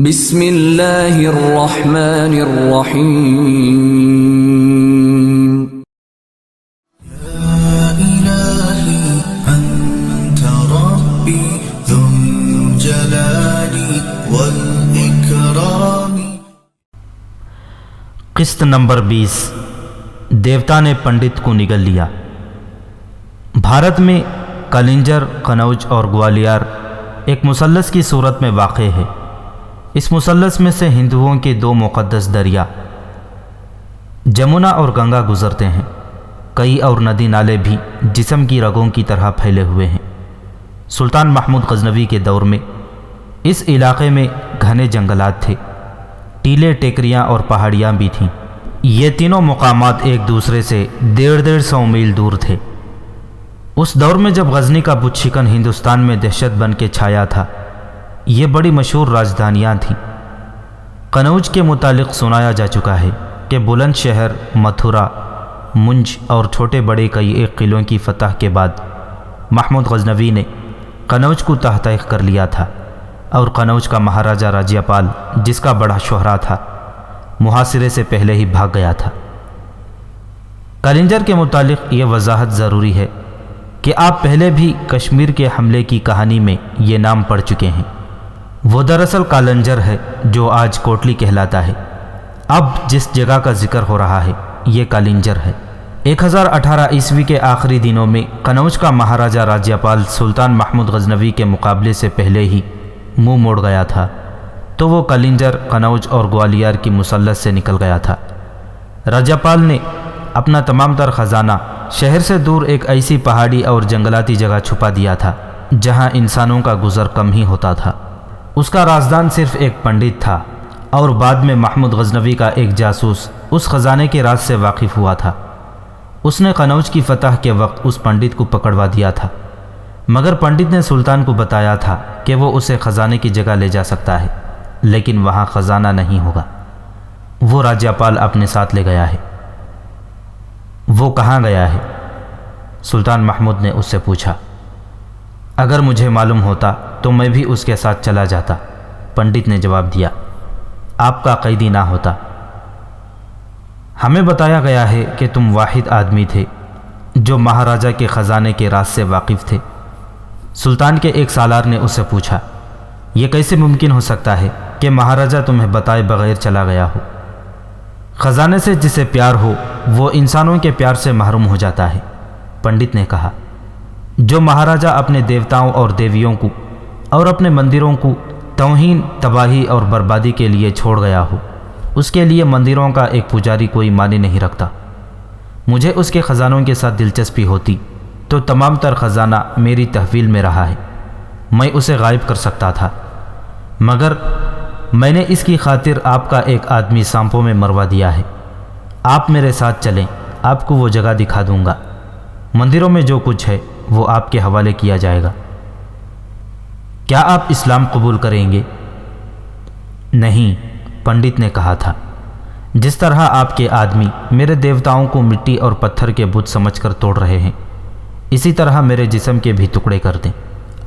بسم اللہ الرحمن الرحیم یا الہی انت ربی ذو الجلال والاکرام۔ قسط نمبر 20، دیوتا نے پنڈت کو نگل لیا۔ بھارت میں کلنجر، قنوج اور گوالیار ایک مثلث کی صورت میں واقع ہے۔ اس مثلث میں سے ہندوؤں کے دو مقدس دریا جمنا اور گنگا گزرتے ہیں۔ کئی اور ندی نالے بھی جسم کی رگوں کی طرح پھیلے ہوئے ہیں۔ سلطان محمود غزنوی کے دور میں اس علاقے میں گھنے جنگلات تھے، ٹیلے، ٹیکریاں اور پہاڑیاں بھی تھیں۔ یہ تینوں مقامات ایک دوسرے سے 150 میل دور تھے۔ اس دور میں جب غزنی کا بت شکن ہندوستان میں دہشت بن کے چھایا تھا، یہ بڑی مشہور راجدھانیاں تھیں۔ قنوج کے متعلق سنایا جا چکا ہے کہ بلند شہر، متھرا، منج اور چھوٹے بڑے کئی ایک قلعوں کی فتح کے بعد محمود غزنوی نے قنوج کو تحت کر لیا تھا، اور قنوج کا مہاراجہ راجیہ پال، جس کا بڑا شہرا تھا، محاصرے سے پہلے ہی بھاگ گیا تھا۔ کلنجر کے متعلق یہ وضاحت ضروری ہے کہ آپ پہلے بھی کشمیر کے حملے کی کہانی میں یہ نام پڑھ چکے ہیں۔ وہ دراصل کالنجر ہے جو آج کوٹلی کہلاتا ہے۔ اب جس جگہ کا ذکر ہو رہا ہے یہ کالنجر ہے۔ 1018 عیسوی کے آخری دنوں میں قنوج کا مہاراجہ راجیہ پال سلطان محمود غزنوی کے مقابلے سے پہلے ہی منہ موڑ گیا تھا، تو وہ کلنجر، قنوج اور گوالیار کی مثلث سے نکل گیا تھا۔ راجیہ پال نے اپنا تمام تر خزانہ شہر سے دور ایک ایسی پہاڑی اور جنگلاتی جگہ چھپا دیا تھا جہاں انسانوں کا گزر کم ہی ہوتا تھا۔ اس کا رازدان صرف ایک پنڈت تھا، اور بعد میں محمود غزنوی کا ایک جاسوس اس خزانے کے راز سے واقف ہوا تھا۔ اس نے قنوج کی فتح کے وقت اس پنڈت کو پکڑوا دیا تھا، مگر پنڈت نے سلطان کو بتایا تھا کہ وہ اسے خزانے کی جگہ لے جا سکتا ہے، لیکن وہاں خزانہ نہیں ہوگا۔ وہ راجیہ پال اپنے ساتھ لے گیا ہے۔ وہ کہاں گیا ہے؟ سلطان محمود نے اس سے پوچھا۔ اگر مجھے معلوم ہوتا تو میں بھی اس کے ساتھ چلا جاتا، پنڈت نے جواب دیا۔ آپ کا قیدی نہ ہوتا۔ ہمیں بتایا گیا ہے کہ تم واحد آدمی تھے جو مہاراجہ کے خزانے کے راز سے واقف تھے۔ سلطان کے ایک سالار نے اس سے پوچھا، یہ کیسے ممکن ہو سکتا ہے کہ مہاراجہ تمہیں بتائے بغیر چلا گیا ہو؟ خزانے سے جسے پیار ہو وہ انسانوں کے پیار سے محروم ہو جاتا ہے، پنڈت نے کہا۔ جو مہاراجہ اپنے دیوتاؤں اور دیویوں کو اور اپنے مندروں کو توہین، تباہی اور بربادی کے لیے چھوڑ گیا ہو، اس کے لیے مندروں کا ایک پجاری کوئی معنی نہیں رکھتا۔ مجھے اس کے خزانوں کے ساتھ دلچسپی ہوتی تو تمام تر خزانہ میری تحویل میں رہا ہے، میں اسے غائب کر سکتا تھا، مگر میں نے اس کی خاطر آپ کا ایک آدمی سانپوں میں مروا دیا ہے۔ آپ میرے ساتھ چلیں، آپ کو وہ جگہ دکھا دوں گا۔ مندروں میں جو کچھ ہے وہ آپ کے حوالے کیا جائے گا۔ کیا آپ اسلام قبول کریں گے؟ نہیں، پنڈت نے کہا تھا۔ جس طرح آپ کے آدمی میرے دیوتاؤں کو مٹی اور پتھر کے بت سمجھ کر توڑ رہے ہیں، اسی طرح میرے جسم کے بھی ٹکڑے کر دیں،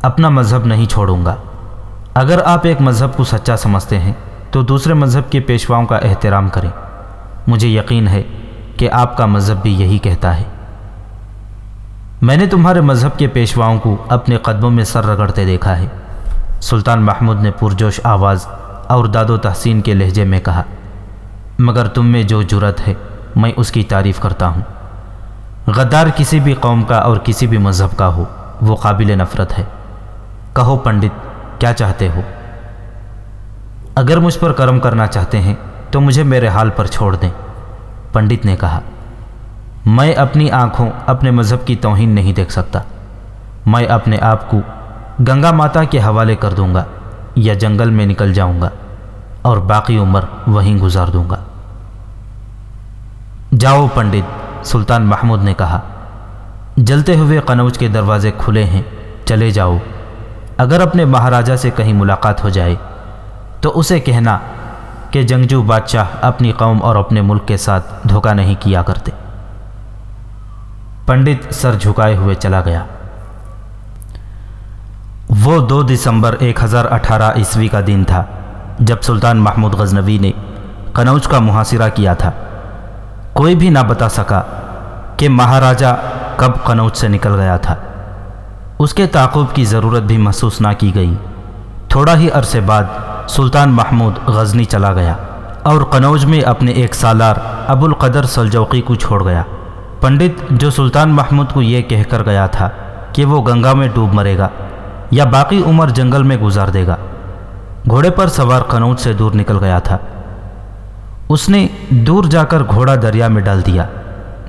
اپنا مذہب نہیں چھوڑوں گا۔ اگر آپ ایک مذہب کو سچا سمجھتے ہیں تو دوسرے مذہب کے پیشواؤں کا احترام کریں۔ مجھے یقین ہے کہ آپ کا مذہب بھی یہی کہتا ہے۔ میں نے تمہارے مذہب کے پیشواؤں کو اپنے قدموں میں سر رگڑتے دیکھا ہے، سلطان محمود نے پرجوش آواز اور داد و تحسین کے لہجے میں کہا، مگر تم میں جو جرأت ہے میں اس کی تعریف کرتا ہوں۔ غدار کسی بھی قوم کا اور کسی بھی مذہب کا ہو، وہ قابل نفرت ہے۔ کہو پنڈت، کیا چاہتے ہو؟ اگر مجھ پر کرم کرنا چاہتے ہیں تو مجھے میرے حال پر چھوڑ دیں، پنڈت نے کہا۔ میں اپنی آنکھوں اپنے مذہب کی توہین نہیں دیکھ سکتا۔ میں اپنے آپ کو گنگا ماتا کے حوالے کر دوں گا یا جنگل میں نکل جاؤں گا اور باقی عمر وہیں گزار دوں گا۔ جاؤ پنڈت، سلطان محمود نے کہا۔ جلتے ہوئے قنوج کے دروازے کھلے ہیں، چلے جاؤ۔ اگر اپنے مہاراجہ سے کہیں ملاقات ہو جائے تو اسے کہنا کہ جنگجو بادشاہ اپنی قوم اور اپنے ملک کے ساتھ دھوکہ نہیں کیا کرتے۔ پنڈت سر جھکائے ہوئے چلا گیا۔ وہ 2 دسمبر 1018 عیسوی کا دن تھا جب سلطان محمود غزنوی نے قنوج کا محاصرہ کیا تھا۔ کوئی بھی نہ بتا سکا کہ مہاراجہ کب قنوج سے نکل گیا تھا۔ اس کے تعاقب کی ضرورت بھی محسوس نہ کی گئی۔ تھوڑا ہی عرصے بعد سلطان محمود غزنی چلا گیا اور قنوج میں اپنے ایک سالار ابو القدر سلجوقی کو چھوڑ گیا۔ پنڈت جو سلطان محمود کو یہ کہہ کر گیا تھا کہ وہ گنگا میں ڈوب مرے گا یا باقی عمر جنگل میں گزار دے گا، گھوڑے پر سوار قنوج سے دور نکل گیا تھا۔ اس نے دور جا کر گھوڑا دریا میں ڈال دیا۔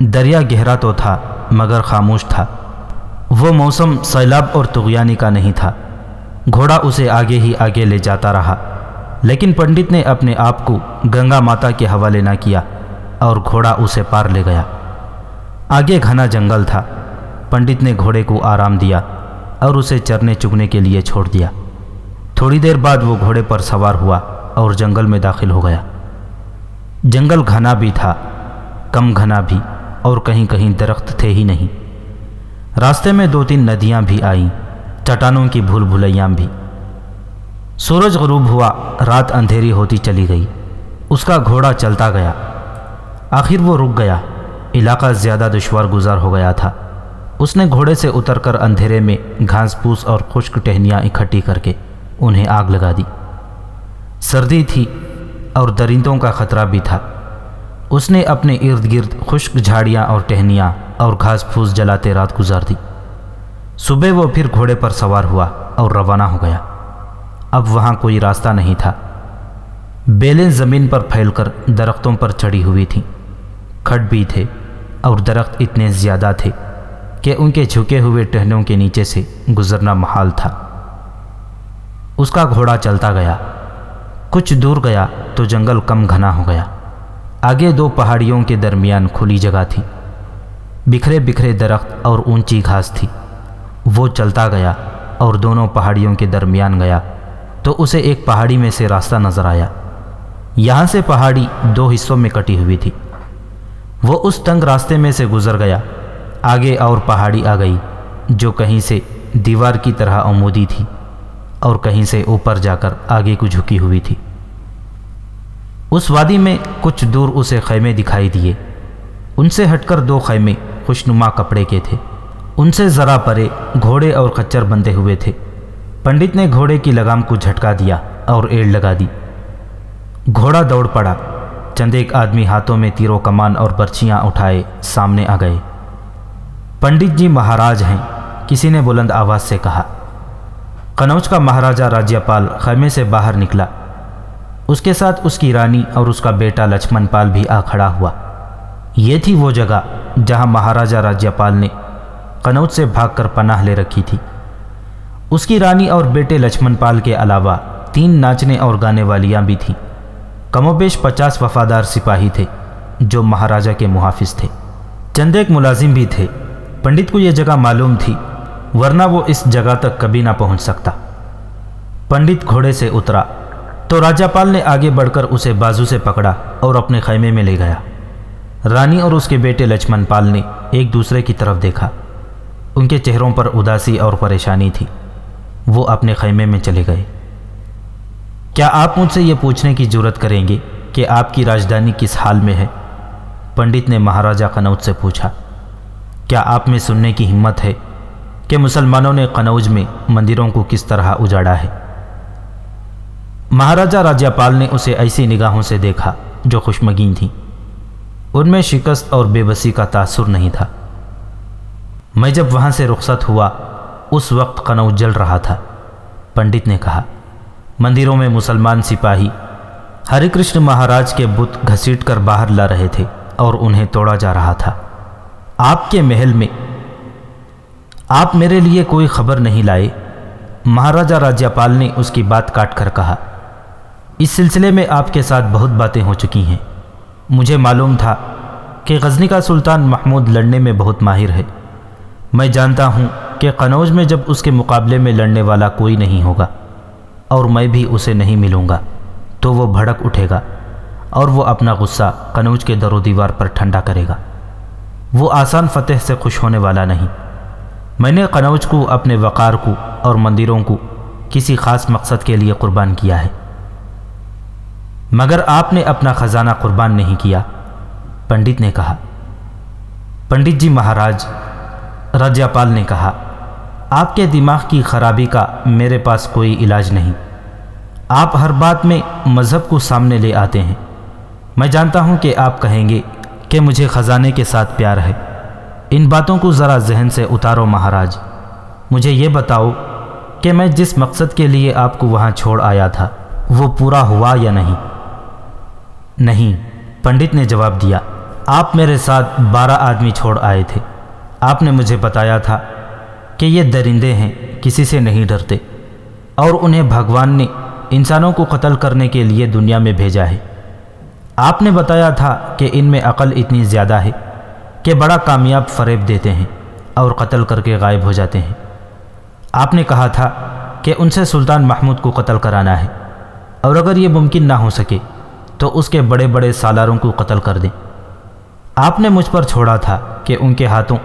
دریا گہرا تو تھا مگر خاموش تھا۔ وہ موسم سیلاب اور طغیانی کا نہیں تھا۔ گھوڑا اسے آگے ہی آگے لے جاتا رہا، لیکن پنڈت نے اپنے آپ کو گنگا ماتا کے حوالے نہ کیا اور گھوڑا اسے پار لے گیا۔ آگے گھنا جنگل تھا۔ پنڈت نے گھوڑے کو آرام دیا اور اسے چرنے چگنے کے لیے چھوڑ دیا۔ تھوڑی دیر بعد وہ گھوڑے پر سوار ہوا اور جنگل میں داخل ہو گیا۔ جنگل گھنا بھی تھا، کم گھنا بھی، اور کہیں کہیں درخت تھے ہی نہیں۔ راستے میں 2-3 ندیاں بھی آئیں، چٹانوں کی بھول بھلیاں بھی۔ سورج غروب ہوا، رات اندھیری ہوتی چلی گئی۔ اس کا گھوڑا چلتا گیا۔ آخر وہ رک گیا۔ علاقہ زیادہ دشوار گزار ہو گیا تھا۔ اس نے گھوڑے سے اتر کر اندھیرے میں گھاس پھوس اور خشک ٹہنیاں اکٹھی کر کے انہیں آگ لگا دی۔ سردی تھی اور درندوں کا خطرہ بھی تھا۔ اس نے اپنے ارد گرد خشک جھاڑیاں اور ٹہنیاں اور گھاس پھوس جلاتے رات گزار دی۔ صبح وہ پھر گھوڑے پر سوار ہوا اور روانہ ہو گیا۔ اب وہاں کوئی راستہ نہیں تھا۔ بیلیں زمین پر پھیل کر درختوں پر چڑھی ہوئی تھیں۔ کھڈ بھی تھے اور درخت اتنے زیادہ تھے کہ ان کے جھکے ہوئے ٹہنوں کے نیچے سے گزرنا محال تھا۔ اس کا گھوڑا چلتا گیا۔ کچھ دور گیا تو جنگل کم گھنا ہو گیا۔ آگے 2 پہاڑیوں کے درمیان کھلی جگہ تھی۔ بکھرے بکھرے درخت اور اونچی گھاس تھی۔ وہ چلتا گیا اور دونوں پہاڑیوں کے درمیان گیا تو اسے ایک پہاڑی میں سے راستہ نظر آیا۔ یہاں سے پہاڑی 2 حصوں میں کٹی ہوئی تھی۔ وہ اس تنگ راستے میں سے گزر گیا۔ آگے اور پہاڑی آ گئی جو کہیں سے دیوار کی طرح عمودی تھی اور کہیں سے اوپر جا کر آگے کو جھکی ہوئی تھی۔ اس وادی میں کچھ دور اسے خیمے دکھائی دیے۔ ان سے ہٹ کر 2 خیمے خوشنما کپڑے کے تھے۔ ان سے ذرا پرے گھوڑے اور خچر بندھے ہوئے تھے۔ پنڈت نے گھوڑے کی لگام کو جھٹکا دیا اور ایڑ لگا دی۔ گھوڑا دوڑ پڑا۔ چند ایک آدمی ہاتھوں میں تیر و کمان اور برچیاں اٹھائے سامنے آ گئے۔ پنڈت جی مہاراج ہیں، کسی نے بلند آواز سے کہا۔ قنوج کا مہاراجہ راجیہ پال خیمے سے باہر نکلا۔ اس کے ساتھ اس کی رانی اور اس کا بیٹا لچھمن پال بھی آ کھڑا ہوا۔ یہ تھی وہ جگہ جہاں مہاراجہ راجیہ پال نے قنوج سے بھاگ کر پناہ لے رکھی تھی۔ اس کی رانی اور بیٹے لچھمن پال کے علاوہ 3 ناچنے اور گانے والیاں بھی تھیں۔ کم و بیش 50 وفادار سپاہی تھے جو مہاراجہ کے محافظ تھے۔ چند ایک ملازم بھی تھے۔ پنڈت کو یہ جگہ معلوم تھی، ورنہ وہ اس جگہ تک کبھی نہ پہنچ سکتا۔ پنڈت گھوڑے سے اترا تو راجیہ پال نے آگے بڑھ کر اسے بازو سے پکڑا اور اپنے خیمے میں لے گیا۔ رانی اور اس کے بیٹے لچھمن پال نے ایک دوسرے کی طرف دیکھا۔ ان کے چہروں پر اداسی اور پریشانی تھی۔ وہ اپنے خیمے میں چلے گئے۔ کیا آپ مجھ سے یہ پوچھنے کی جرات کریں گے کہ آپ کی راجدھانی کس حال میں ہے؟ پنڈت نے مہاراجہ قنوج سے پوچھا۔ کیا آپ میں سننے کی ہمت ہے کہ مسلمانوں نے قنوج میں مندروں کو کس طرح اجاڑا ہے؟ مہاراجہ راجیہ پال نے اسے ایسی نگاہوں سے دیکھا جو خوشمگین تھیں۔ ان میں شکست اور بے بسی کا تاثر نہیں تھا۔ میں جب وہاں سے رخصت ہوا اس وقت قنوج جل رہا تھا، پنڈت نے کہا۔ مندروں میں مسلمان سپاہی ہری کرشن مہاراج کے بت گھسیٹ کر باہر لا رہے تھے اور انہیں توڑا جا رہا تھا۔ آپ کے محل میں آپ میرے لیے کوئی خبر نہیں لائے؟ مہاراجہ راجیہ پال نے اس کی بات کاٹ کر کہا۔ اس سلسلے میں آپ کے ساتھ بہت باتیں ہو چکی ہیں۔ مجھے معلوم تھا کہ غزنی کا سلطان محمود لڑنے میں بہت ماہر ہے۔ میں جانتا ہوں کہ قنوج میں جب اس کے مقابلے میں لڑنے والا کوئی نہیں ہوگا اور میں بھی اسے نہیں ملوں گا تو وہ بھڑک اٹھے گا اور وہ اپنا غصہ قنوج کے در و دیوار پر ٹھنڈا کرے گا۔ وہ آسان فتح سے خوش ہونے والا نہیں۔ میں نے قنوج کو، اپنے وقار کو اور مندروں کو کسی خاص مقصد کے لیے قربان کیا ہے۔ مگر آپ نے اپنا خزانہ قربان نہیں کیا۔ پنڈت نے کہا۔ پنڈت جی مہاراج، راجیاپال نے کہا، آپ کے دماغ کی خرابی کا میرے پاس کوئی علاج نہیں۔ آپ ہر بات میں مذہب کو سامنے لے آتے ہیں۔ میں جانتا ہوں کہ آپ کہیں گے کہ مجھے خزانے کے ساتھ پیار ہے۔ ان باتوں کو ذرا ذہن سے اتارو مہاراج۔ مجھے یہ بتاؤ کہ میں جس مقصد کے لیے آپ کو وہاں چھوڑ آیا تھا وہ پورا ہوا یا نہیں؟ نہیں، پنڈت نے جواب دیا۔ آپ میرے ساتھ 12 آدمی چھوڑ آئے تھے۔ آپ نے مجھے بتایا تھا کہ یہ درندے ہیں، کسی سے نہیں ڈرتے، اور انہیں بھگوان نے انسانوں کو قتل کرنے کے لیے دنیا میں بھیجا ہے۔ آپ نے بتایا تھا کہ ان میں عقل اتنی زیادہ ہے کہ بڑا کامیاب فریب دیتے ہیں اور قتل کر کے غائب ہو جاتے ہیں۔ آپ نے کہا تھا کہ ان سے سلطان محمود کو قتل کرانا ہے، اور اگر یہ ممکن نہ ہو سکے تو اس کے بڑے بڑے سالاروں کو قتل کر دیں۔ آپ نے مجھ پر چھوڑا تھا کہ ان کے ہاتھوں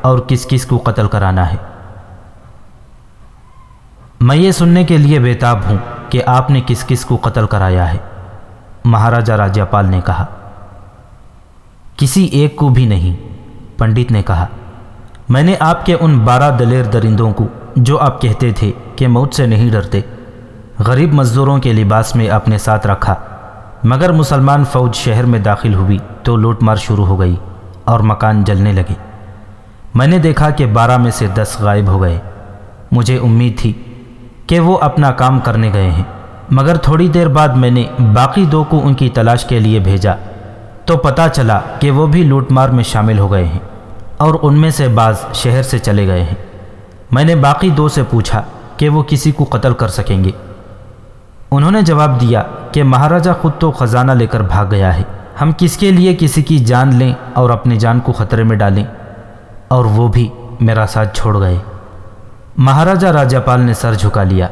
اور کس کس کو قتل کرانا ہے۔ میں یہ سننے کے لیے بےتاب ہوں کہ آپ نے کس کس کو قتل کرایا ہے، مہاراجہ راجیاپال نے کہا۔ کسی ایک کو بھی نہیں، پنڈت نے کہا۔ میں نے آپ کے ان 12 دلیر درندوں کو، جو آپ کہتے تھے کہ موت سے نہیں ڈرتے، غریب مزدوروں کے لباس میں اپنے ساتھ رکھا، مگر مسلمان فوج شہر میں داخل ہوئی تو لوٹ مار شروع ہو گئی اور مکان جلنے لگے۔ میں نے دیکھا کہ 12 میں سے 10 غائب ہو گئے۔ مجھے امید تھی کہ وہ اپنا کام کرنے گئے ہیں، مگر تھوڑی دیر بعد میں نے باقی 2 کو ان کی تلاش کے لیے بھیجا تو پتہ چلا کہ وہ بھی لوٹ مار میں شامل ہو گئے ہیں، اور ان میں سے بعض شہر سے چلے گئے ہیں۔ میں نے باقی 2 سے پوچھا کہ وہ کسی کو قتل کر سکیں گے۔ انہوں نے جواب دیا کہ مہاراجہ خود تو خزانہ لے کر بھاگ گیا ہے، ہم کس کے لیے کسی کی جان لیں اور اپنی جان کو خطرے میں ڈالیں، اور وہ بھی میرا ساتھ چھوڑ گئے۔ مہاراجہ راجیاپال نے سر جھکا لیا۔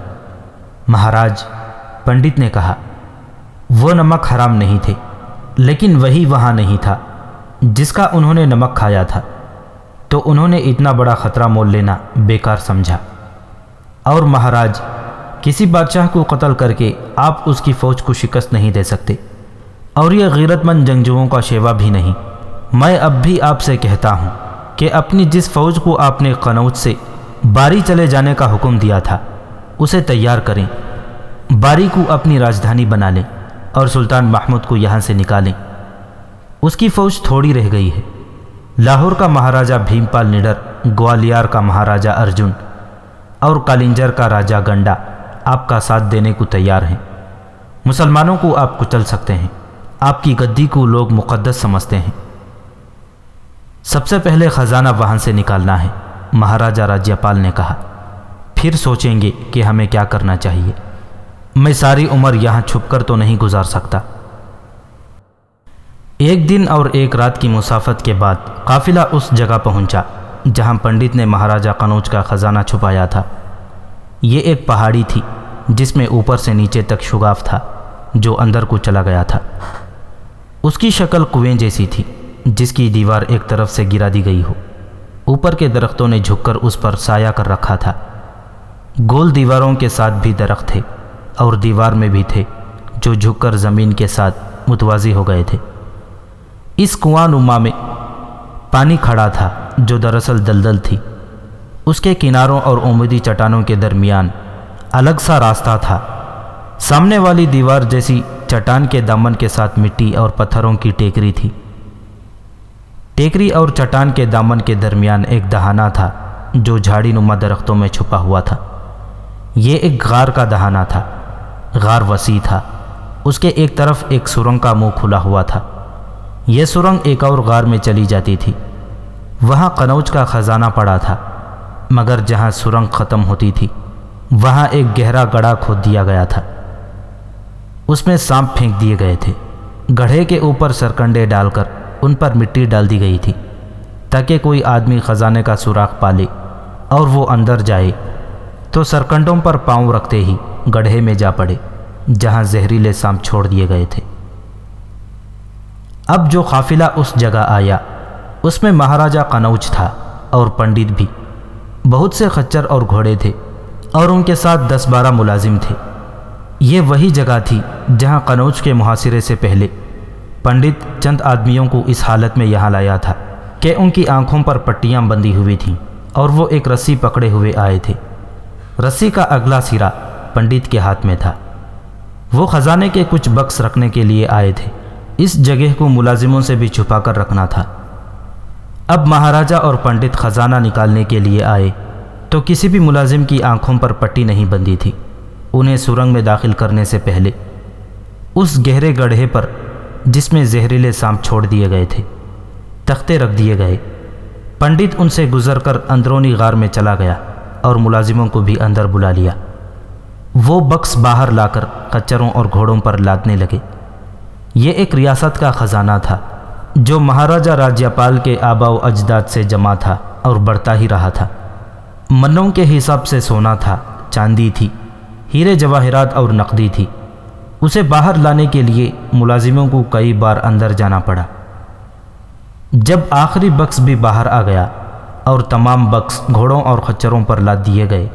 مہاراج، پنڈت نے کہا، وہ نمک حرام نہیں تھے، لیکن وہی وہاں نہیں تھا جس کا انہوں نے نمک کھایا تھا، تو انہوں نے اتنا بڑا خطرہ مول لینا بیکار سمجھا۔ اور مہاراج، کسی بادشاہ کو قتل کر کے آپ اس کی فوج کو شکست نہیں دے سکتے، اور یہ غیرت مند جنگجوؤں کا شیوا بھی نہیں۔ میں اب بھی آپ سے کہتا ہوں کہ اپنی جس فوج کو آپ نے قنوج سے باری چلے جانے کا حکم دیا تھا اسے تیار کریں، باری کو اپنی راجدھانی بنا لیں اور سلطان محمود کو یہاں سے نکالیں۔ اس کی فوج تھوڑی رہ گئی ہے۔ لاہور کا مہاراجہ بھیم پال نڈر، گوالیار کا مہاراجہ ارجن اور کالنجر کا راجہ گنڈا آپ کا ساتھ دینے کو تیار ہیں۔ مسلمانوں کو آپ کچل سکتے ہیں، آپ کی گدی کو لوگ مقدس سمجھتے ہیں۔ سب سے پہلے خزانہ وہاں سے نکالنا ہے، مہاراجہ راجیاپال نے کہا، پھر سوچیں گے کہ ہمیں کیا کرنا چاہیے۔ میں ساری عمر یہاں چھپ کر تو نہیں گزار سکتا۔ 1 دن اور 1 رات کی مسافت کے بعد قافلہ اس جگہ پہنچا جہاں پنڈت نے مہاراجہ قنوج کا خزانہ چھپایا تھا۔ یہ ایک پہاڑی تھی جس میں اوپر سے نیچے تک شگاف تھا جو اندر کو چلا گیا تھا۔ اس کی شکل کنویں جیسی تھی جس کی دیوار ایک طرف سے گرا دی گئی ہو۔ اوپر کے درختوں نے جھک کر اس پر سایہ کر رکھا تھا۔ گول دیواروں کے ساتھ بھی درخت تھے اور دیوار میں بھی تھے جو جھک کر زمین کے ساتھ متوازی ہو گئے تھے۔ اس کنواں نما میں پانی کھڑا تھا جو دراصل دلدل تھی۔ اس کے کناروں اور عمودی چٹانوں کے درمیان الگ سا راستہ تھا۔ سامنے والی دیوار جیسی چٹان کے دامن کے ساتھ مٹی اور پتھروں کی ٹیکری تھی۔ ٹیکری اور چٹان کے دامن کے درمیان ایک دہانہ تھا جو جھاڑی نما درختوں میں چھپا ہوا تھا۔ یہ ایک غار کا دہانہ تھا۔ غار وسیع تھا۔ اس کے ایک طرف ایک سرنگ کا منہ کھلا ہوا تھا۔ یہ سرنگ ایک اور غار میں چلی جاتی تھی۔ وہاں قنوج کا خزانہ پڑا تھا، مگر جہاں سرنگ ختم ہوتی تھی وہاں ایک گہرا گڑھا کھود دیا گیا تھا۔ اس میں سانپ پھینک دیے گئے تھے۔ گڑھے کے اوپر سرکنڈے ڈال کر ان پر مٹی ڈال دی گئی تھی تاکہ کوئی آدمی خزانے کا سوراخ پالے اور وہ اندر جائے تو سرکنڈوں پر پاؤں رکھتے ہی گڑھے میں جا پڑے جہاں زہریلے سانپ چھوڑ دیے گئے تھے۔ اب جو قافلہ اس جگہ آیا اس میں مہاراجہ قنوج تھا اور پنڈت بھی، بہت سے خچر اور گھوڑے تھے اور ان کے ساتھ 10-12 ملازم تھے۔ یہ وہی جگہ تھی جہاں قنوج کے محاصرے سے پہلے پنڈت چند آدمیوں کو اس حالت میں یہاں لایا تھا کہ ان کی آنکھوں پر پٹیاں بندھی ہوئی تھیں اور وہ ایک رسی پکڑے ہوئے آئے تھے۔ رسی کا اگلا سرا پنڈت کے ہاتھ میں تھا۔ وہ خزانے کے کچھ بکس رکھنے کے لیے آئے تھے۔ اس جگہ کو ملازموں سے بھی چھپا کر رکھنا تھا۔ اب مہاراجہ اور پنڈت خزانہ نکالنے کے لیے آئے تو کسی بھی ملازم کی آنکھوں پر پٹی نہیں بندھی تھی۔ انہیں سرنگ میں داخل کرنے سے پہلے اس گہرے گڑھے پر جس میں زہریلے سانپ چھوڑ دیے گئے تھے تختے رکھ دیے گئے۔ پنڈت ان سے گزر کر اندرونی غار میں چلا گیا اور ملازموں کو بھی اندر بلا لیا۔ وہ بکس باہر لا کر خچروں اور گھوڑوں پر لادنے لگے۔ یہ ایک ریاست کا خزانہ تھا جو مہاراجہ راجیہ پال کے آباء و اجداد سے جمع تھا اور بڑھتا ہی رہا تھا۔ منوں کے حساب سے سونا تھا، چاندی تھی، ہیرے جواہرات اور نقدی تھی۔ اسے باہر لانے کے لیے ملازموں کو کئی بار اندر جانا پڑا۔ جب آخری بکس بھی باہر آ گیا اور تمام بکس گھوڑوں اور خچروں پر لاد دیے گئے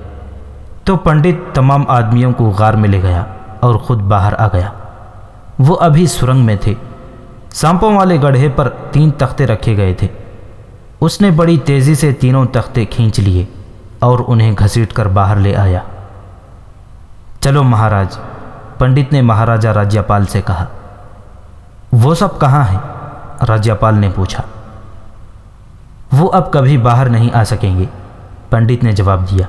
تو پنڈت تمام آدمیوں کو غار میں لے گیا اور خود باہر آ گیا۔ وہ ابھی سرنگ میں تھے۔ سانپوں والے گڑھے پر 3 تختے رکھے گئے تھے۔ اس نے بڑی تیزی سے تینوں تختے کھینچ لیے اور انہیں گھسیٹ کر باہر لے آیا۔ چلو مہاراج، پنڈت نے مہاراجہ راجیہ پال سے کہا۔ وہ سب کہاں ہیں؟ راجیہ پال نے پوچھا۔ وہ اب کبھی باہر نہیں آ سکیں گے، پنڈت نے جواب دیا۔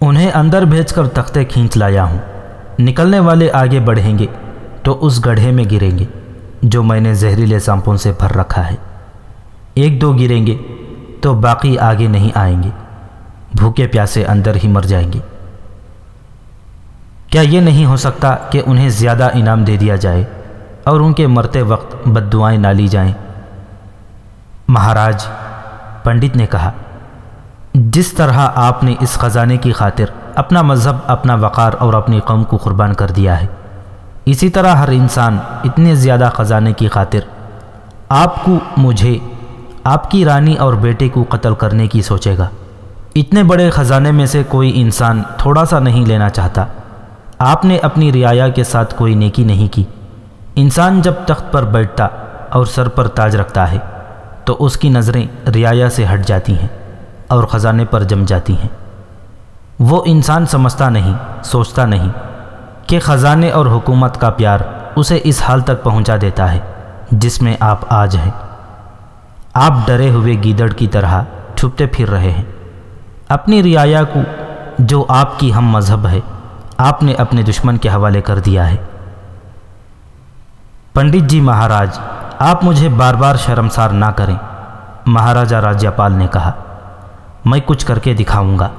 انہیں اندر بھیج کر تختے کھینچ لایا ہوں۔ نکلنے والے آگے بڑھیں گے تو اس گڑھے میں گریں گے جو میں نے زہریلے سانپوں سے بھر رکھا ہے۔ 1-2 گریں گے تو باقی آگے نہیں آئیں گے، بھوکے پیاسے اندر ہی مر جائیں گے۔ کیا یہ نہیں ہو سکتا کہ انہیں زیادہ انعام دے دیا جائے اور ان کے مرتے وقت بد دعائیں نہ لی جائیں؟ مہاراج، پنڈت نے کہا، جس طرح آپ نے اس خزانے کی خاطر اپنا مذہب، اپنا وقار اور اپنی قوم کو قربان کر دیا ہے، اسی طرح ہر انسان اتنے زیادہ خزانے کی خاطر آپ کو، مجھے، آپ کی رانی اور بیٹے کو قتل کرنے کی سوچے گا۔ اتنے بڑے خزانے میں سے کوئی انسان تھوڑا سا نہیں لینا چاہتا۔ آپ نے اپنی رعایا کے ساتھ کوئی نیکی نہیں کی۔ انسان جب تخت پر بیٹھتا اور سر پر تاج رکھتا ہے تو اس کی نظریں رعایا سے ہٹ جاتی ہیں اور خزانے پر جم جاتی ہیں۔ وہ انسان سمجھتا نہیں، سوچتا نہیں کہ خزانے اور حکومت کا پیار اسے اس حال تک پہنچا دیتا ہے جس میں آپ آج ہیں۔ آپ ڈرے ہوئے گیدڑ کی طرح چھپتے پھر رہے ہیں۔ اپنی رعایا کو جو آپ کی ہم مذہب ہے آپ نے اپنے دشمن کے حوالے کر دیا ہے۔ پنڈت جی مہاراج، آپ مجھے بار بار شرمسار نہ کریں، مہاراجہ راجیہ پال نے کہا۔ میں کچھ کر کے دکھاؤں گا۔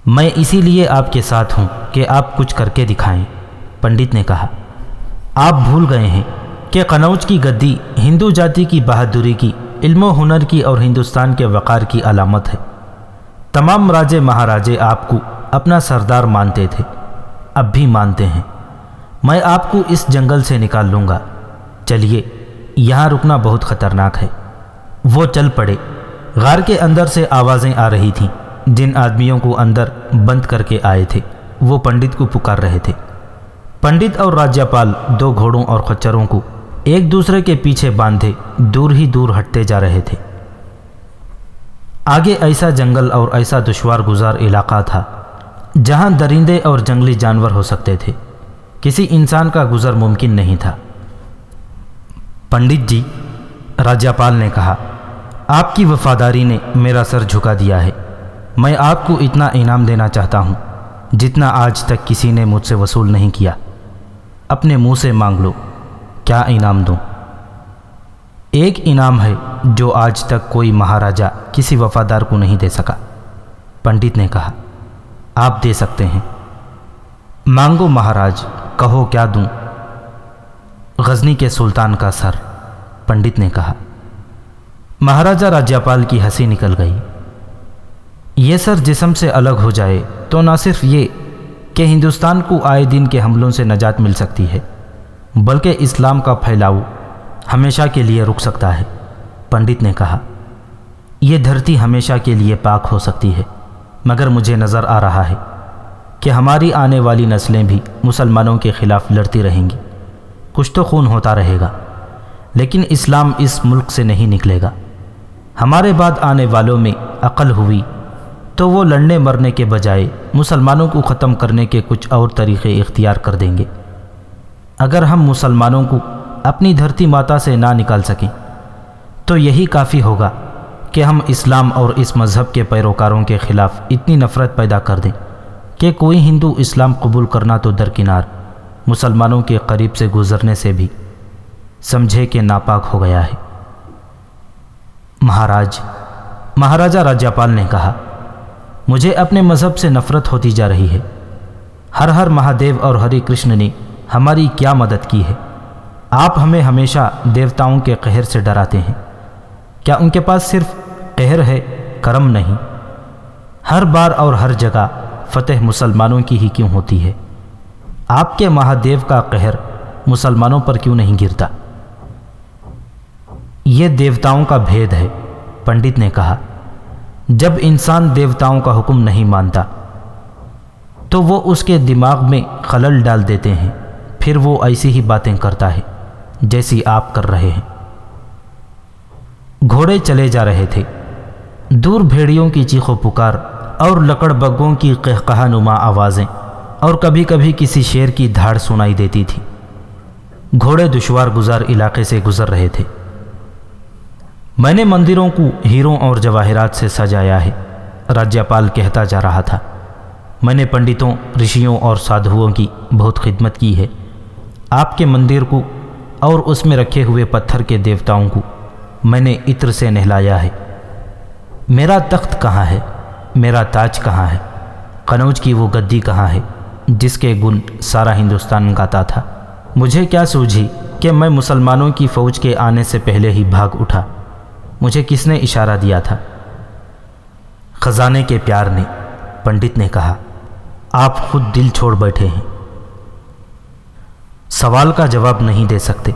میں اسی لیے آپ کے ساتھ ہوں کہ آپ کچھ کر کے دکھائیں، پنڈت نے کہا۔ آپ بھول گئے ہیں کہ قنوج کی گدی ہندو جاتی کی بہادری کی، علم و ہنر کی اور ہندوستان کے وقار کی علامت ہے۔ تمام راجے مہاراجے آپ کو اپنا سردار مانتے تھے، اب بھی مانتے ہیں۔ میں آپ کو اس جنگل سے نکال لوں گا۔ چلیے، یہاں رکنا بہت خطرناک ہے۔ وہ چل پڑے۔ غار کے اندر سے آوازیں آ رہی تھیں۔ جن آدمیوں کو اندر بند کر کے آئے تھے وہ پنڈت کو پکار رہے تھے۔ پنڈت اور راجیہ پال 2 گھوڑوں اور خچروں کو ایک دوسرے کے پیچھے باندھے دور ہی دور ہٹتے جا رہے تھے۔ آگے ایسا جنگل اور ایسا دشوار گزار علاقہ تھا جہاں درندے اور جنگلی جانور ہو سکتے تھے، کسی انسان کا گزر ممکن نہیں تھا۔ پنڈت جی، راجیہ پال نے کہا، آپ کی وفاداری نے میرا سر جھکا دیا ہے۔ میں آپ کو اتنا انعام دینا چاہتا ہوں جتنا آج تک کسی نے مجھ سے وصول نہیں کیا۔ اپنے منہ سے مانگ لو، کیا انعام دوں؟ ایک انعام ہے جو آج تک کوئی مہاراجہ کسی وفادار کو نہیں دے سکا، پنڈت نے کہا۔ آپ دے سکتے ہیں۔ مانگو مہاراج، کہو کیا دوں؟ غزنی کے سلطان کا سر، پنڈت نے کہا۔ مہاراجہ راجیہ پال کی ہنسی نکل گئی۔ یہ سر جسم سے الگ ہو جائے تو نہ صرف یہ کہ ہندوستان کو آئے دن کے حملوں سے نجات مل سکتی ہے، بلکہ اسلام کا پھیلاؤ ہمیشہ کے لیے رک سکتا ہے، پنڈت نے کہا۔ یہ دھرتی ہمیشہ کے لیے پاک ہو سکتی ہے، مگر مجھے نظر آ رہا ہے کہ ہماری آنے والی نسلیں بھی مسلمانوں کے خلاف لڑتی رہیں گی، کچھ تو خون ہوتا رہے گا، لیکن اسلام اس ملک سے نہیں نکلے گا۔ ہمارے بعد آنے والوں میں عقل ہوئی تو وہ لڑنے مرنے کے بجائے مسلمانوں کو ختم کرنے کے کچھ اور طریقے اختیار کر دیں گے۔ اگر ہم مسلمانوں کو اپنی دھرتی ماتا سے نہ نکال سکیں تو یہی کافی ہوگا کہ ہم اسلام اور اس مذہب کے پیروکاروں کے خلاف اتنی نفرت پیدا کر دیں کہ کوئی ہندو اسلام قبول کرنا تو درکنار، مسلمانوں کے قریب سے گزرنے سے بھی سمجھے کہ ناپاک ہو گیا ہے۔ مہاراجہ راجیاپال نے کہا، مجھے اپنے مذہب سے نفرت ہوتی جا رہی ہے۔ ہر مہادیو اور ہری کرشن نے ہماری کیا مدد کی ہے؟ آپ ہمیں ہمیشہ دیوتاؤں کے قہر سے ڈراتے ہیں، کیا ان کے پاس صرف قہر ہے، کرم نہیں؟ ہر بار اور ہر جگہ فتح مسلمانوں کی ہی کیوں ہوتی ہے؟ آپ کے مہادیو کا قہر مسلمانوں پر کیوں نہیں گرتا؟ یہ دیوتاؤں کا بھید ہے، پنڈت نے کہا۔ جب انسان دیوتاؤں کا حکم نہیں مانتا تو وہ اس کے دماغ میں خلل ڈال دیتے ہیں، پھر وہ ایسی ہی باتیں کرتا ہے جیسی آپ کر رہے ہیں۔ گھوڑے چلے جا رہے تھے، دور بھیڑیوں کی چیخ و پکار اور لکڑ بگوں کی قہقہا نما آوازیں اور کبھی کبھی کسی شیر کی دھاڑ سنائی دیتی تھی۔ گھوڑے دشوار گزار علاقے سے گزر رہے تھے۔ میں نے مندروں کو ہیروں اور جواہرات سے سجایا ہے، راجیاپال کہتا جا رہا تھا۔ میں نے پنڈتوں، رشیوں اور سادھوؤں کی بہت خدمت کی ہے۔ آپ کے مندر کو اور اس میں رکھے ہوئے پتھر کے دیوتاؤں کو میں نے عطر سے نہلایا ہے۔ میرا تخت کہاں ہے؟ میرا تاج کہاں ہے؟ قنوج کی وہ گدی کہاں ہے جس کے گن سارا ہندوستان گاتا تھا؟ مجھے کیا سوجھی کہ میں مسلمانوں کی فوج کے آنے سے پہلے ہی بھاگ اٹھا؟ مجھے کس نے اشارہ دیا تھا؟ خزانے کے پیار نے، پنڈت نے کہا۔ آپ خود دل چھوڑ بیٹھے ہیں، سوال کا جواب نہیں دے سکتے۔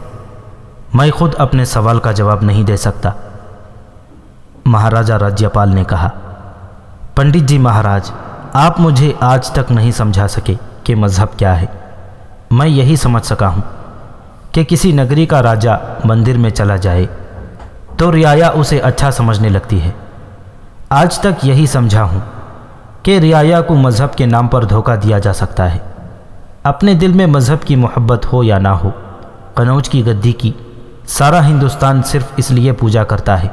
میں خود اپنے سوال کا جواب نہیں دے سکتا، مہاراجہ راجیاپال نے کہا۔ پنڈت جی مہاراج، آپ مجھے آج تک نہیں سمجھا سکے کہ مذہب کیا ہے۔ میں یہی سمجھ سکا ہوں کہ کسی نگری کا راجہ مندر میں چلا جائے تو رعایا اسے اچھا سمجھنے لگتی ہے۔ آج تک یہی سمجھا ہوں کہ رعایا کو مذہب کے نام پر دھوکہ دیا جا سکتا ہے۔ اپنے دل میں مذہب کی محبت ہو یا نہ ہو، قنوج کی گدی کی سارا ہندوستان صرف اس لیے پوجا کرتا ہے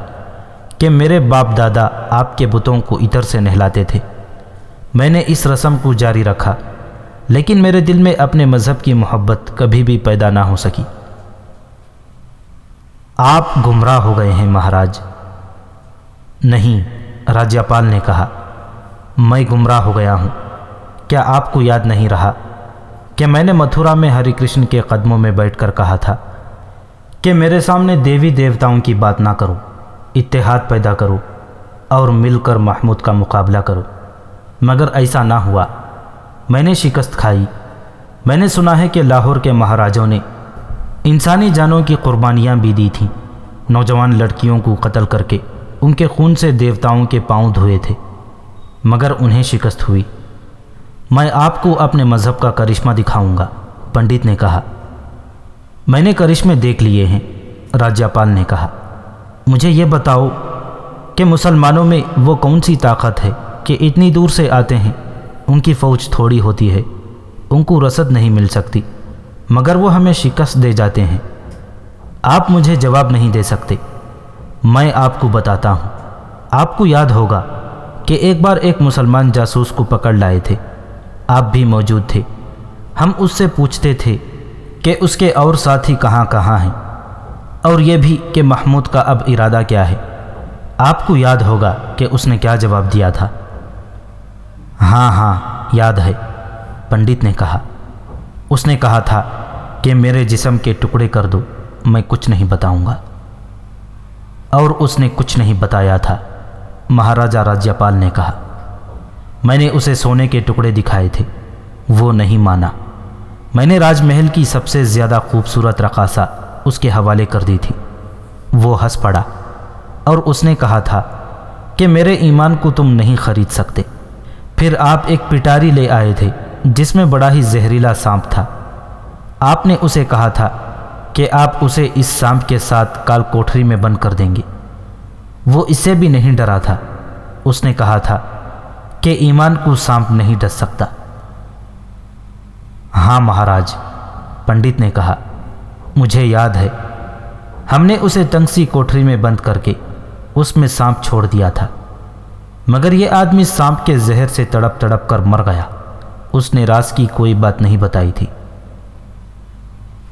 کہ میرے باپ دادا آپ کے بتوں کو عطر سے نہلاتے تھے۔ میں نے اس رسم کو جاری رکھا، لیکن میرے دل میں اپنے مذہب کی محبت کبھی بھی پیدا نہ ہو سکی۔ آپ گمراہ ہو گئے ہیں مہاراج۔ نہیں، راجیاپال نے کہا، میں گمراہ ہو گیا ہوں۔ کیا آپ کو یاد نہیں رہا کہ میں نے متھرا میں ہری کرشن کے قدموں میں بیٹھ کر کہا تھا کہ میرے سامنے دیوی دیوتاؤں کی بات نہ کرو، اتحاد پیدا کرو اور مل کر محمود کا مقابلہ کرو؟ مگر ایسا نہ ہوا، میں نے شکست کھائی۔ میں نے سنا ہے کہ لاہور کے مہاراجوں نے انسانی جانوں کی قربانیاں بھی دی تھیں، نوجوان لڑکیوں کو قتل کر کے ان کے خون سے دیوتاؤں کے پاؤں دھوئے تھے، مگر انہیں شکست ہوئی۔ میں آپ کو اپنے مذہب کا کرشمہ دکھاؤں گا، پنڈت نے کہا۔ میں نے کرشمے دیکھ لیے ہیں، راجیاپال نے کہا۔ مجھے یہ بتاؤ کہ مسلمانوں میں وہ کون سی طاقت ہے کہ اتنی دور سے آتے ہیں؟ ان کی فوج تھوڑی ہوتی ہے، ان کو رسد نہیں مل سکتی، مگر وہ ہمیں شکست دے جاتے ہیں۔ آپ مجھے جواب نہیں دے سکتے، میں آپ کو بتاتا ہوں۔ آپ کو یاد ہوگا کہ ایک بار ایک مسلمان جاسوس کو پکڑ لائے تھے، آپ بھی موجود تھے۔ ہم اس سے پوچھتے تھے کہ اس کے اور ساتھی کہاں کہاں ہیں، اور یہ بھی کہ محمود کا اب ارادہ کیا ہے۔ آپ کو یاد ہوگا کہ اس نے کیا جواب دیا تھا؟ ہاں یاد ہے، پنڈت نے کہا۔ اس نے کہا تھا کہ میرے جسم کے ٹکڑے کر دو، میں کچھ نہیں بتاؤں گا۔ اور اس نے کچھ نہیں بتایا تھا، مہاراجہ راجیاپال نے کہا۔ میں نے اسے سونے کے ٹکڑے دکھائے تھے، وہ نہیں مانا۔ میں نے راج محل کی سب سے زیادہ خوبصورت رقاصہ اس کے حوالے کر دی تھی، وہ ہنس پڑا اور اس نے کہا تھا کہ میرے ایمان کو تم نہیں خرید سکتے۔ پھر آپ ایک پٹاری لے آئے تھے جس میں بڑا ہی زہریلا سانپ تھا۔ آپ نے اسے کہا تھا کہ آپ اسے اس سانپ کے ساتھ کال کوٹری میں بند کر دیں گے۔ وہ اس سے بھی نہیں ڈرا تھا۔ اس نے کہا تھا کہ ایمان کو سانپ نہیں ڈس سکتا۔ ہاں مہاراج، پنڈت نے کہا، مجھے یاد ہے، ہم نے اسے تنگ سی کوٹری میں بند کر کے اس میں سانپ چھوڑ دیا تھا، مگر یہ آدمی سانپ کے زہر سے تڑپ تڑپ کر مر گیا۔ اس نے راز کی کوئی بات نہیں بتائی تھی۔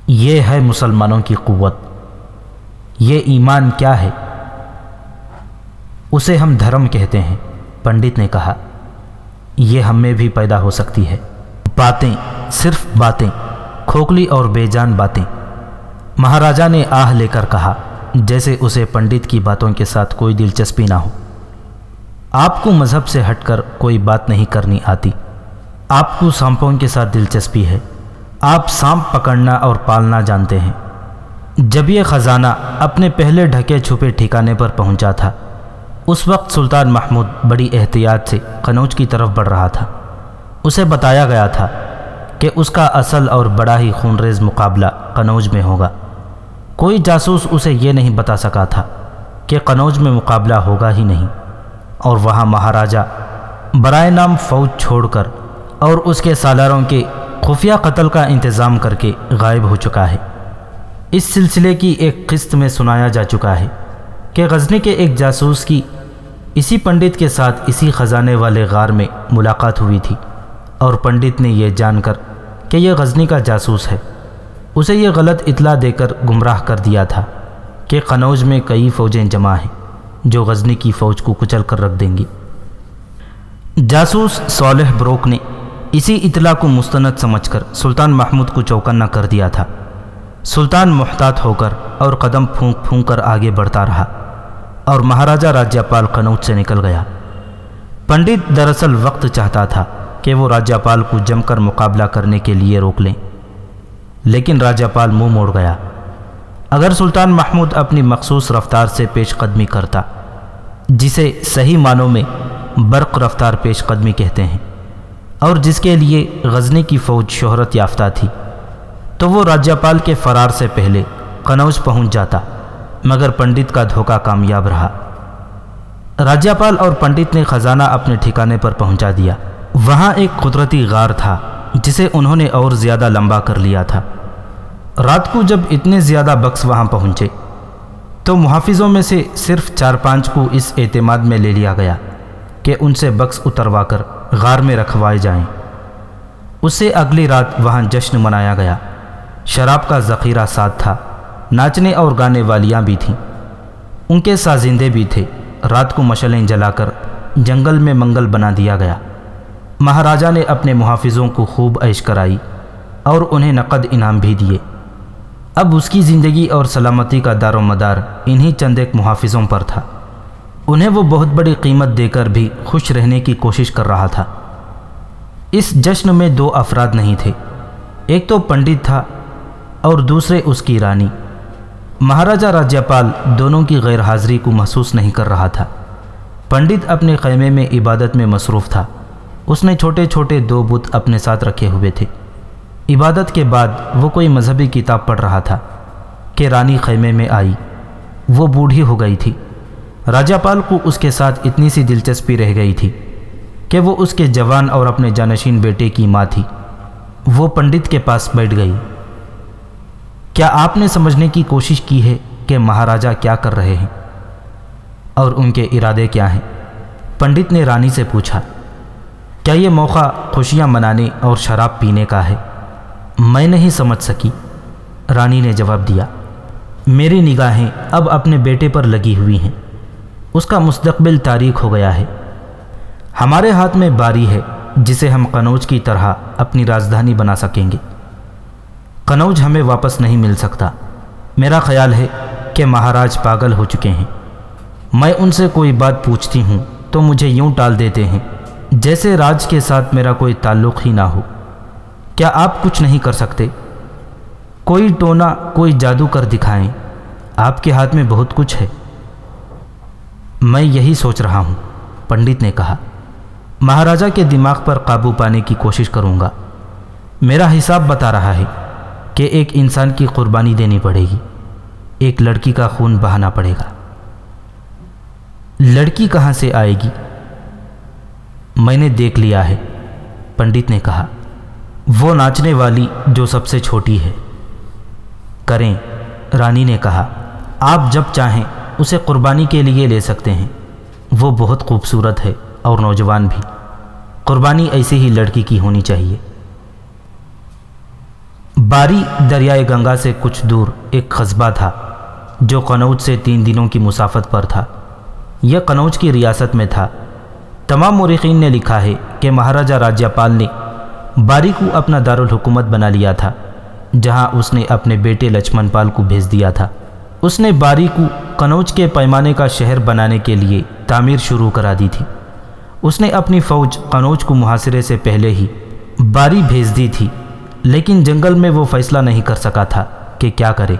یہ ہے مسلمانوں کی قوت، یہ ایمان کیا ہے؟ اسے ہم دھرم کہتے ہیں، پنڈت نے کہا۔ یہ ہم میں بھی پیدا ہو سکتی ہے، باتیں، صرف باتیں، کھوکھلی اور بے جان باتیں۔ مہاراجا نے آہ لے کر کہا، جیسے اسے پنڈت کی باتوں کے ساتھ کوئی دلچسپی نہ ہو۔ آپ کو مذہب سے ہٹ کر کوئی بات نہیں کرنی آتی۔ آپ کو سانپوں کے ساتھ دلچسپی ہے۔ آپ سانپ پکڑنا اور پالنا جانتے ہیں۔ جب یہ خزانہ اپنے پہلے ڈھکے چھپے ٹھکانے پر پہنچا تھا، اس وقت سلطان محمود بڑی احتیاط سے قنوج کی طرف بڑھ رہا تھا۔ اسے بتایا گیا تھا کہ اس کا اصل اور بڑا ہی خونریز مقابلہ قنوج میں ہوگا۔ کوئی جاسوس اسے یہ نہیں بتا سکا تھا کہ قنوج میں مقابلہ ہوگا ہی نہیں، اور وہاں مہاراجا برائے نام فوج چھوڑ کر اور اس کے سالاروں کے خفیہ قتل کا انتظام کر کے غائب ہو چکا ہے۔ اس سلسلے کی ایک قسط میں سنایا جا چکا ہے کہ غزنی کے ایک جاسوس کی اسی پنڈت کے ساتھ اسی خزانے والے غار میں ملاقات ہوئی تھی، اور پنڈت نے یہ جان کر کہ یہ غزنی کا جاسوس ہے، اسے یہ غلط اطلاع دے کر گمراہ کر دیا تھا کہ قنوج میں کئی فوجیں جمع ہیں جو غزنی کی فوج کو کچل کر رکھ دیں گی۔ جاسوس صالح بروک نے اسی اطلاع کو مستند سمجھ کر سلطان محمود کو چوکنا کر دیا تھا۔ سلطان محتاط ہو کر اور قدم پھونک پھونک کر آگے بڑھتا رہا، اور مہاراجا راجیاپال قنوج سے نکل گیا۔ پنڈت دراصل وقت چاہتا تھا کہ وہ راجیاپال کو جم کر مقابلہ کرنے کے لیے روک لیں، لیکن راجیاپال منہ موڑ گیا۔ اگر سلطان محمود اپنی مخصوص رفتار سے پیش قدمی کرتا، جسے صحیح معنوں میں برق رفتار پیش قدمی کہتے ہیں، اور جس کے لیے غزنی کی فوج شہرت یافتہ تھی، تو وہ راجیاپال کے فرار سے پہلے قنوج پہنچ جاتا، مگر پنڈت کا دھوکہ کامیاب رہا۔ راجیاپال اور پنڈت نے خزانہ اپنے ٹھکانے پر پہنچا دیا۔ وہاں ایک قدرتی غار تھا جسے انہوں نے اور زیادہ لمبا کر لیا تھا۔ رات کو جب اتنے زیادہ بکس وہاں پہنچے تو محافظوں میں سے صرف 4-5 کو اس اعتماد میں لے لیا گیا کہ ان سے بکس اتروا کر غار میں رکھوائے جائیں۔ اس سے اگلی رات وہاں جشن منایا گیا۔ شراب کا ذخیرہ ساتھ تھا، ناچنے اور گانے والیاں بھی تھیں، ان کے سازندے بھی تھے۔ رات کو مشعلیں جلا کر جنگل میں منگل بنا دیا گیا۔ مہاراجا نے اپنے محافظوں کو خوب عیش کرائی اور انہیں نقد انعام بھی دیے۔ اب اس کی زندگی اور سلامتی کا دار و مدار انہی چند ایک محافظوں پر تھا۔ انہیں وہ بہت بڑی قیمت دے کر بھی خوش رہنے کی کوشش کر رہا تھا۔ اس جشن میں 2 افراد نہیں تھے، ایک تو پنڈت تھا اور دوسرے اس کی رانی۔ مہاراجا راجیاپال دونوں کی غیر حاضری کو محسوس نہیں کر رہا تھا۔ پنڈت اپنے خیمے میں عبادت میں مصروف تھا۔ اس نے چھوٹے چھوٹے 2 بت اپنے ساتھ رکھے ہوئے تھے۔ عبادت کے بعد وہ کوئی مذہبی کتاب پڑھ رہا تھا کہ رانی خیمے میں آئی۔ وہ بوڑھی ہو گئی تھی۔ راجیاپال کو اس کے ساتھ اتنی سی دلچسپی رہ گئی تھی کہ وہ اس کے جوان اور اپنے جانشین بیٹے کی ماں تھی۔ وہ پنڈت کے پاس بیٹھ گئی۔ کیا آپ نے سمجھنے کی کوشش کی ہے کہ مہاراجا کیا کر رہے ہیں اور ان کے ارادے کیا ہیں؟ پنڈت نے رانی سے پوچھا۔ کیا یہ موقع خوشیاں منانے اور شراب پینے کا ہے؟ میں نہیں سمجھ سکی، رانی نے جواب دیا۔ میری نگاہیں اب اپنے بیٹے پر لگی ہوئی ہیں۔ اس کا مستقبل تاریک ہو گیا ہے۔ ہمارے ہاتھ میں باری ہے جسے ہم قنوج کی طرح اپنی راجدھانی بنا سکیں گے۔ قنوج ہمیں واپس نہیں مل سکتا۔ میرا خیال ہے کہ مہاراج پاگل ہو چکے ہیں۔ میں ان سے کوئی بات پوچھتی ہوں تو مجھے یوں ٹال دیتے ہیں جیسے راج کے ساتھ میرا کوئی تعلق ہی نہ ہو۔ کیا آپ کچھ نہیں کر سکتے؟ کوئی ٹونا، کوئی جادو کر دکھائیں۔ آپ کے ہاتھ میں بہت کچھ ہے۔ میں یہی سوچ رہا ہوں، پنڈت نے کہا۔ مہاراجا کے دماغ پر قابو پانے کی کوشش کروں گا۔ میرا حساب بتا رہا ہے کہ ایک انسان کی قربانی دینی پڑے گی، ایک لڑکی کا خون بہانا پڑے گا۔ لڑکی کہاں سے آئے گی؟ میں نے دیکھ لیا ہے، پنڈت نے کہا، وہ ناچنے والی جو سب سے چھوٹی ہے۔ کریں، رانی نے کہا، آپ جب چاہیں اسے قربانی کے لیے لے سکتے ہیں، وہ بہت خوبصورت ہے اور نوجوان بھی۔ قربانی ایسی ہی لڑکی کی ہونی چاہیے۔ باری دریائے گنگا سے کچھ دور ایک قصبہ تھا جو قنوج سے 3 دنوں کی مسافت پر تھا۔ یہ قنوج کی ریاست میں تھا۔ تمام مورخین نے لکھا ہے کہ مہاراجہ راجیہ پال نے باری کو اپنا دارالحکومت بنا لیا تھا، جہاں اس نے اپنے بیٹے لچمن پال کو بھیج دیا تھا۔ اس نے باری کو قنوج کے پیمانے کا شہر بنانے کے لیے تعمیر شروع کرا دی تھی۔ اس نے اپنی فوج قنوج کو محاصرے سے پہلے ہی باری بھیج دی تھی، لیکن جنگل میں وہ فیصلہ نہیں کر سکا تھا کہ کیا کرے۔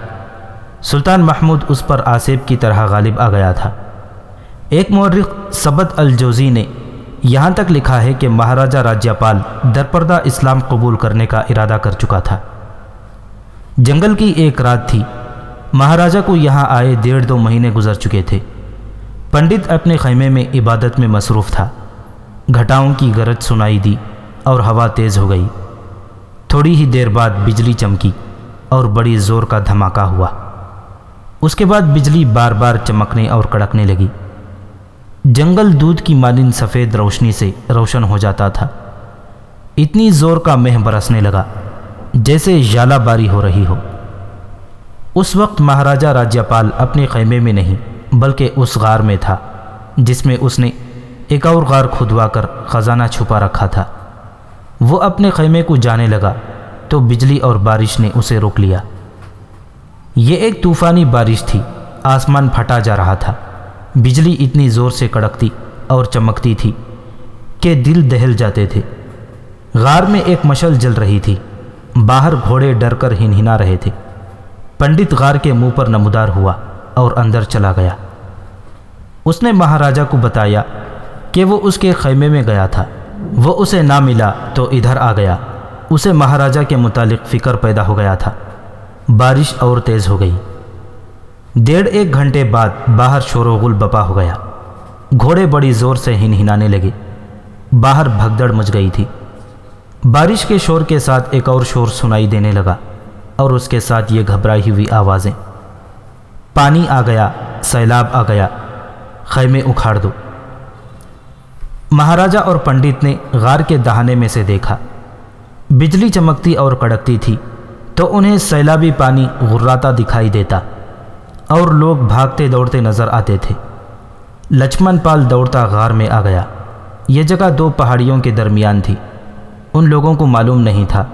سلطان محمود اس پر آسیب کی طرح غالب آ گیا تھا۔ ایک مورخ سبت الجوزی نے یہاں تک لکھا ہے کہ مہاراجہ راجیہ پال درپردہ اسلام قبول کرنے کا ارادہ کر چکا تھا۔ جنگل کی ایک رات تھی۔ مہاراجہ کو یہاں آئے 1.5-2 مہینے گزر چکے تھے۔ پنڈت اپنے خیمے میں عبادت میں مصروف تھا۔ گھٹاؤں کی گرج سنائی دی اور ہوا تیز ہو گئی۔ تھوڑی ہی دیر بعد بجلی چمکی اور بڑی زور کا دھماکہ ہوا۔ اس کے بعد بجلی بار بار چمکنے اور کڑکنے لگی۔ جنگل دودھ کی مانند سفید روشنی سے روشن ہو جاتا تھا۔ اتنی زور کا مہ برسنے لگا جیسے ژالہ باری ہو رہی ہو۔ اس وقت مہاراجہ راجیہ پال اپنے خیمے میں نہیں بلکہ اس غار میں تھا جس میں اس نے ایک اور غار کھدوا کر خزانہ چھپا رکھا تھا۔ وہ اپنے خیمے کو جانے لگا تو بجلی اور بارش نے اسے روک لیا۔ یہ ایک طوفانی بارش تھی۔ آسمان پھٹا جا رہا تھا۔ بجلی اتنی زور سے کڑکتی اور چمکتی تھی کہ دل دہل جاتے تھے۔ غار میں ایک مشعل جل رہی تھی۔ باہر گھوڑے ڈر کر ہنہنا رہے تھے۔ پنڈت غار کے منہ پر نمودار ہوا اور اندر چلا گیا۔ اس نے مہاراجہ کو بتایا کہ وہ اس کے خیمے میں گیا تھا۔ وہ اسے نہ ملا تو ادھر آ گیا۔ اسے مہاراجہ کے متعلق فکر پیدا ہو گیا تھا۔ بارش اور تیز ہو گئی۔ 1.5 گھنٹے بعد باہر شور و غل بپا ہو گیا۔ گھوڑے بڑی زور سے ہنہنانے لگے۔ باہر بھگدڑ مچ گئی تھی۔ بارش کے شور کے ساتھ ایک اور شور سنائی دینے لگا اور اس کے ساتھ یہ گھبرائی ہوئی آوازیں، پانی آ گیا، سیلاب آ گیا، خیمے اکھاڑ دو۔ مہاراجہ اور پنڈت نے غار کے دہانے میں سے دیکھا۔ بجلی چمکتی اور کڑکتی تھی تو انہیں سیلابی پانی غراتا دکھائی دیتا اور لوگ بھاگتے دوڑتے نظر آتے تھے۔ لچمن پال دوڑتا غار میں آ گیا۔ یہ جگہ 2 پہاڑیوں کے درمیان تھی۔ ان لوگوں کو معلوم نہیں تھا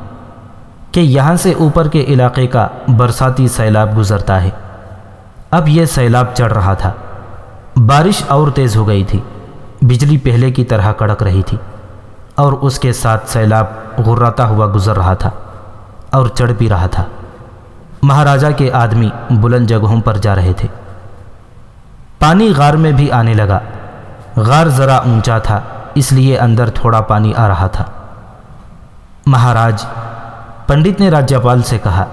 کہ یہاں سے اوپر کے علاقے کا برساتی سیلاب گزرتا ہے۔ اب یہ سیلاب چڑھ رہا تھا۔ بارش اور تیز ہو گئی تھی۔ بجلی پہلے کی طرح کڑک رہی تھی اور اس کے ساتھ سیلاب غراتا ہوا گزر رہا تھا اور چڑھ بھی رہا تھا۔ مہاراجہ کے آدمی بلند جگہوں پر جا رہے تھے۔ پانی غار میں بھی آنے لگا۔ غار ذرا اونچا تھا اس لیے اندر تھوڑا پانی آ رہا تھا۔ مہاراج، پنڈت نے راجیہ پال سے کہا،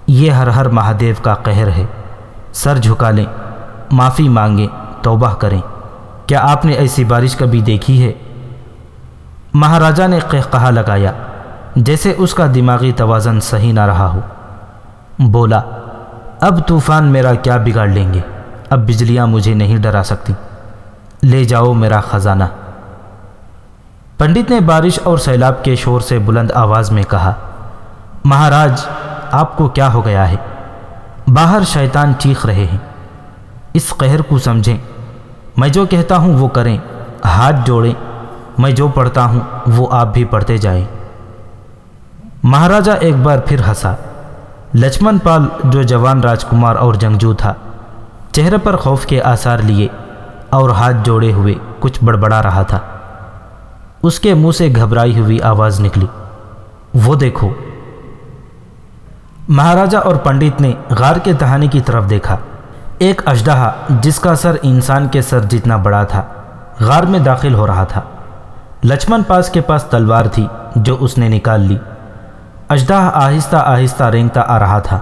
یہ ہر ہر مہادیو کا قہر ہے۔ سر جھکا لیں، معافی مانگیں، توبہ کریں۔ کیا آپ نے ایسی بارش کبھی دیکھی ہے؟ مہاراجہ نے قہقہا لگایا جیسے اس کا دماغی توازن صحیح نہ رہا ہو۔ بولا، اب طوفان میرا کیا بگاڑ لیں گے؟ اب بجلیاں مجھے نہیں ڈرا سکتی۔ لے جاؤ میرا خزانہ۔ پنڈت نے بارش اور سیلاب کے شور سے بلند آواز میں کہا، مہاراج، آپ کو کیا ہو گیا ہے؟ باہر شیطان چیخ رہے ہیں۔ اس قہر کو سمجھیں۔ میں جو کہتا ہوں وہ کریں، ہاتھ جوڑیں۔ میں جو پڑھتا ہوں وہ آپ بھی پڑھتے جائیں۔ مہاراجہ ایک بار پھر ہنسا۔ لچمن پال جو جوان راجکمار اور جنگجو تھا، چہرے پر خوف کے آثار لیے اور ہاتھ جوڑے ہوئے کچھ بڑبڑا رہا تھا۔ اس کے منہ سے گھبرائی ہوئی آواز نکلی، وہ دیکھو۔ مہاراجہ اور پنڈت نے غار کے دہانے کی طرف دیکھا۔ ایک اژدہا جس کا سر انسان کے سر جتنا بڑا تھا غار میں داخل ہو رہا تھا۔ لچمن پال کے پاس تلوار تھی جو اس نے نکال لی۔ اژدہا آہستہ آہستہ رینگتا آ رہا تھا،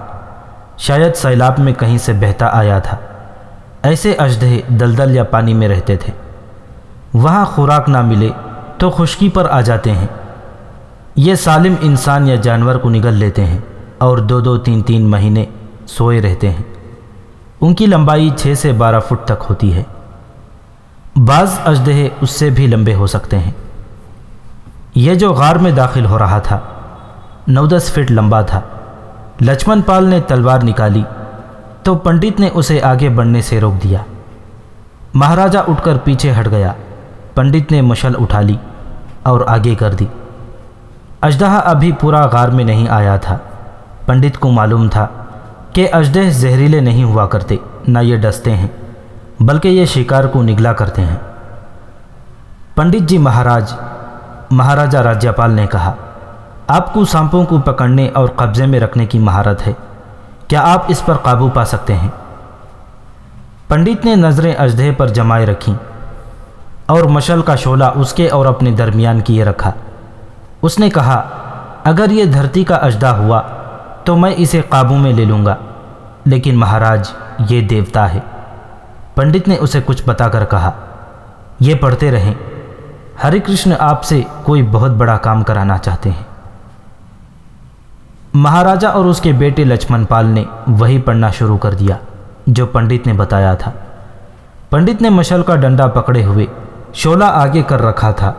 شاید سیلاب میں کہیں سے بہتا آیا تھا۔ ایسے اژدہے دلدل یا پانی میں رہتے تھے، وہاں خوراک نہ ملے تو خشکی پر آ جاتے ہیں۔ یہ سالم انسان یا جانور کو نگل لیتے ہیں اور 2-2 3-3 مہینے سوئے رہتے ہیں۔ ان کی لمبائی 6 سے 12 فٹ تک ہوتی ہے، بعض اژدہے اس سے بھی لمبے ہو سکتے ہیں۔ یہ جو غار میں داخل ہو رہا تھا 9-10 فٹ لمبا تھا۔ لچمن پال نے تلوار نکالی تو پنڈت نے اسے آگے بڑھنے سے روک دیا۔ مہاراجہ اٹھ کر پیچھے ہٹ گیا۔ پنڈت نے مشل اٹھا لی اور آگے کر دی۔ اژدہا ابھی پورا غار میں نہیں آیا تھا۔ پنڈت کو معلوم تھا کہ اژدہے زہریلے نہیں ہوا کرتے، نہ یہ ڈستے ہیں، بلکہ یہ شکار کو نگلا کرتے ہیں۔ پنڈت جی مہاراجہ راجیاپال نے کہا، آپ کو سانپوں کو پکڑنے اور قبضے میں رکھنے کی مہارت ہے، کیا آپ اس پر قابو پا سکتے ہیں؟ پنڈت نے نظریں اژدہے پر جمائے رکھیں اور مشل کا شعلہ اس کے اور اپنے درمیان کیے رکھا۔ اس نے کہا، اگر یہ دھرتی کا اژدہا ہوا تو میں اسے قابو میں لے لوں گا، لیکن مہاراج یہ دیوتا ہے۔ پنڈت نے اسے کچھ بتا کر کہا، یہ پڑھتے رہیں، ہری کرشن آپ سے کوئی بہت بڑا کام کرانا چاہتے ہیں۔ مہاراجہ اور اس کے بیٹے لچمن پال نے وہی پڑھنا شروع کر دیا جو پنڈت نے بتایا تھا۔ پنڈت نے مشل کا ڈنڈا پکڑے ہوئے شعلہ آگے کر رکھا تھا،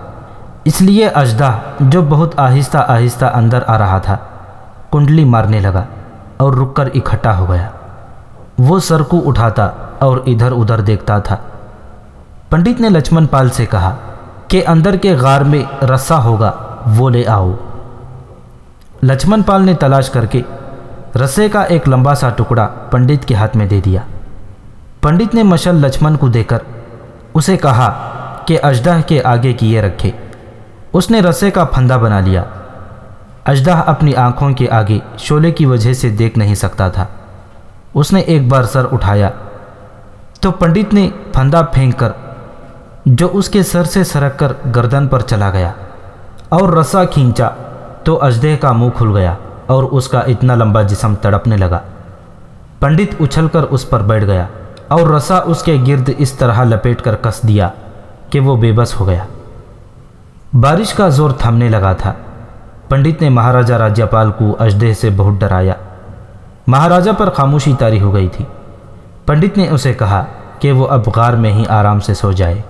اس لیے اژدہا جو بہت آہستہ آہستہ اندر آ رہا تھا کنڈلی مارنے لگا اور رک کر اکٹھا ہو گیا۔ وہ سر کو اٹھاتا اور ادھر ادھر دیکھتا تھا۔ پنڈت نے لچمن پال سے کہا کہ اندر کے غار میں رسا ہوگا، وہ لے آؤ۔ لچمن پال نے تلاش کر کے رسے کا ایک لمبا سا ٹکڑا پنڈت کے ہاتھ میں دے دیا۔ پنڈت نے مشل لچمن کو دے کر اسے کہا کہ اژدہا کے آگے کیے رکھے۔ اس نے رسے کا پھندا بنا لیا۔ اژدہا اپنی آنکھوں کے آگے شعلے کی وجہ سے دیکھ نہیں سکتا تھا۔ اس نے ایک بار سر اٹھایا تو پنڈت نے پھندا پھینک کر جو اس کے سر سے سرک کر گردن پر چلا گیا اور رسا کھینچا تو اژدہے کا منہ کھل گیا اور اس کا اتنا لمبا جسم تڑپنے لگا۔ پنڈت اچھل کر اس پر بیٹھ گیا اور رسا اس کے گرد اس طرح لپیٹ کر کس دیا کہ وہ بے بس ہو گیا۔ بارش کا زور تھمنے لگا تھا۔ پنڈت نے مہاراجہ راجیاپال کو اژدہے سے بہت ڈرایا۔ مہاراجہ پر خاموشی طاری ہو گئی تھی۔ پنڈت نے اسے کہا کہ وہ اب غار میں ہی آرام سے سو جائے۔